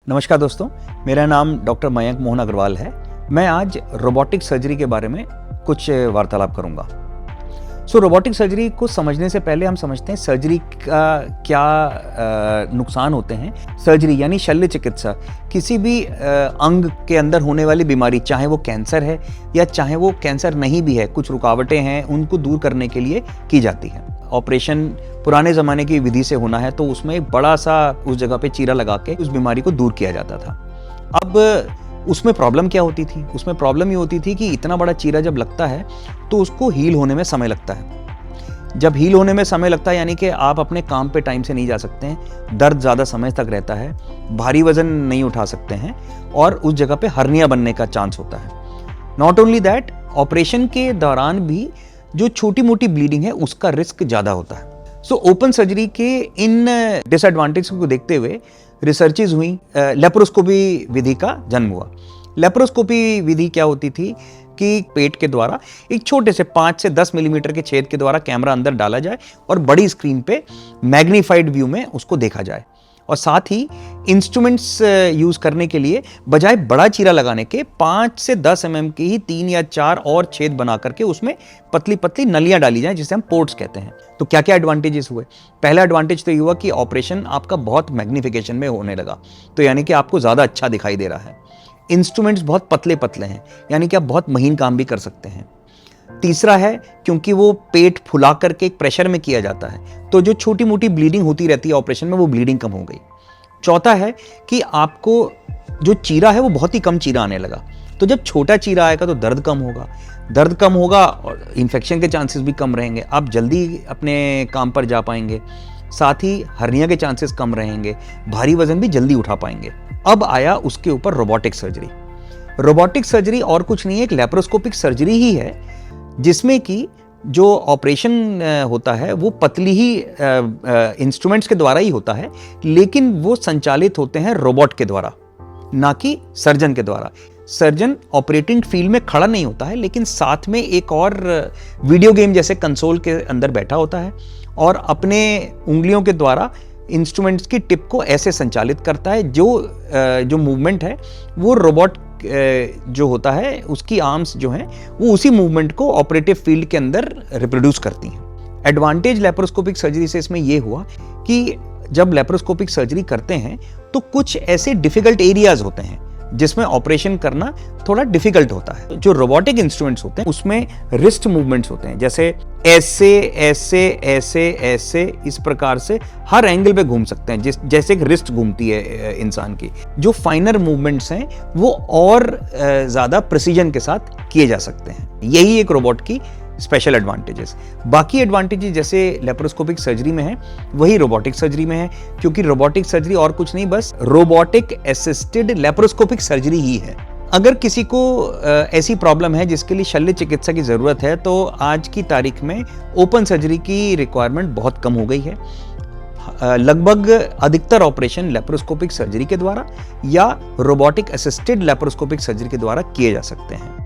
नमस्कार दोस्तों, मेरा नाम डॉक्टर मयंक मोहन अग्रवाल है। मैं आज रोबोटिक सर्जरी के बारे में कुछ वार्तालाप करूंगा। रोबोटिक सर्जरी को समझने से पहले हम समझते हैं सर्जरी का क्या नुकसान होते हैं। सर्जरी यानी शल्य चिकित्सा किसी भी अंग के अंदर होने वाली बीमारी, चाहे वो कैंसर है या चाहे वो कैंसर नहीं भी है, कुछ रुकावटें हैं, उनको दूर करने के लिए की जाती है। ऑपरेशन पुराने ज़माने की विधि से होना है तो उसमें एक बड़ा सा उस जगह पे चीरा लगा के उस बीमारी को दूर किया जाता था। अब उसमें प्रॉब्लम क्या होती थी? उसमें प्रॉब्लम ये होती थी कि इतना बड़ा चीरा जब लगता है तो उसको हील होने में समय लगता है। जब हील होने में समय लगता है यानी कि आप अपने काम पे टाइम से नहीं जा सकते हैं, दर्द ज़्यादा समय तक रहता है, भारी वजन नहीं उठा सकते हैं और उस जगह पे हर्निया बनने का चांस होता है। नॉट ओनली दैट, ऑपरेशन के दौरान भी जो छोटी मोटी ब्लीडिंग है उसका रिस्क ज़्यादा होता है। ओपन सर्जरी के इन डिसएडवांटेज को देखते हुए रिसर्चेज हुई, लेप्रोस्कोपी विधि का जन्म हुआ। लेप्रोस्कोपी विधि क्या होती थी कि पेट के द्वारा एक छोटे से 5 से 10 मिलीमीटर के छेद के द्वारा कैमरा अंदर डाला जाए और बड़ी स्क्रीन पे मैग्नीफाइड व्यू में उसको देखा जाए, और साथ ही इंस्ट्रूमेंट्स यूज करने के लिए बजाय बड़ा चीरा लगाने के 5 से 10 mm के ही 3 या 4 और छेद बना करके उसमें पतली पतली नलियां डाली जाएं, जिसे हम पोर्ट्स कहते हैं। तो क्या क्या एडवांटेजेस हुए? पहला एडवांटेज तो ये हुआ कि ऑपरेशन आपका बहुत मैग्निफिकेशन में होने लगा, तो यानी कि आपको ज़्यादा अच्छा दिखाई दे रहा है। इंस्ट्रूमेंट्स बहुत पतले पतले हैं, यानी कि आप बहुत महीन काम भी कर सकते हैं। तीसरा है, क्योंकि वो पेट फुला करके एक प्रेशर में किया जाता है तो जो छोटी मोटी ब्लीडिंग होती रहती है ऑपरेशन में, वो ब्लीडिंग कम हो गई। चौथा है कि आपको जो चीरा है वो बहुत ही कम चीरा आने लगा, तो जब छोटा चीरा आएगा तो दर्द कम होगा और इन्फेक्शन के चांसेस भी कम रहेंगे, आप जल्दी अपने काम पर जा पाएंगे, साथ ही हर्निया के चांसेस कम रहेंगे, भारी वजन भी जल्दी उठा पाएंगे। अब आया उसके ऊपर रोबोटिक सर्जरी। रोबोटिक सर्जरी और कुछ नहीं है, एक लेप्रोस्कोपिक सर्जरी ही है, जिसमें कि जो ऑपरेशन होता है वो पतली ही इंस्ट्रूमेंट्स के द्वारा ही होता है, लेकिन वो संचालित होते हैं रोबोट के द्वारा, ना कि सर्जन के द्वारा। सर्जन ऑपरेटिंग फील्ड में खड़ा नहीं होता है, लेकिन साथ में एक और वीडियो गेम जैसे कंसोल के अंदर बैठा होता है और अपने उंगलियों के द्वारा इंस्ट्रूमेंट्स की टिप को ऐसे संचालित करता है, जो मूवमेंट है वो रोबोट जो होता है उसकी आर्म्स जो हैं वो उसी मूवमेंट को ऑपरेटिव फील्ड के अंदर रिप्रोड्यूस करती हैं। एडवांटेज लेप्रोस्कोपिक सर्जरी से इसमें यह हुआ कि जब लेप्रोस्कोपिक सर्जरी करते हैं तो कुछ ऐसे डिफिकल्ट एरियाज होते हैं जिसमें ऑपरेशन करना थोड़ा डिफिकल्ट होता है। जो रोबोटिक इंस्ट्रूमेंट्स होते हैं उसमें रिस्ट मूवमेंट्स होते हैं, जैसे ऐसे ऐसे ऐसे ऐसे इस प्रकार से हर एंगल पे घूम सकते हैं, जैसे एक रिस्ट घूमती है इंसान की। जो फाइनर मूवमेंट्स हैं वो और ज़्यादा प्रिसीजन के साथ किए जा सकते हैं। यही एक रोबोट की स्पेशल एडवांटेजेस। बाकी एडवांटेजेस जैसे लेप्रोस्कोपिक सर्जरी में है वही रोबोटिक सर्जरी में है, क्योंकि रोबोटिक सर्जरी और कुछ नहीं, बस रोबोटिक असिस्टेड लेप्रोस्कोपिक सर्जरी ही है। अगर किसी को ऐसी प्रॉब्लम है जिसके लिए शल्य चिकित्सा की ज़रूरत है तो आज की तारीख में ओपन सर्जरी की रिक्वायरमेंट बहुत कम हो गई है। लगभग अधिकतर ऑपरेशन लेप्रोस्कोपिक सर्जरी के द्वारा या रोबोटिक असिस्टेड लेप्रोस्कोपिक सर्जरी के द्वारा किए जा सकते हैं।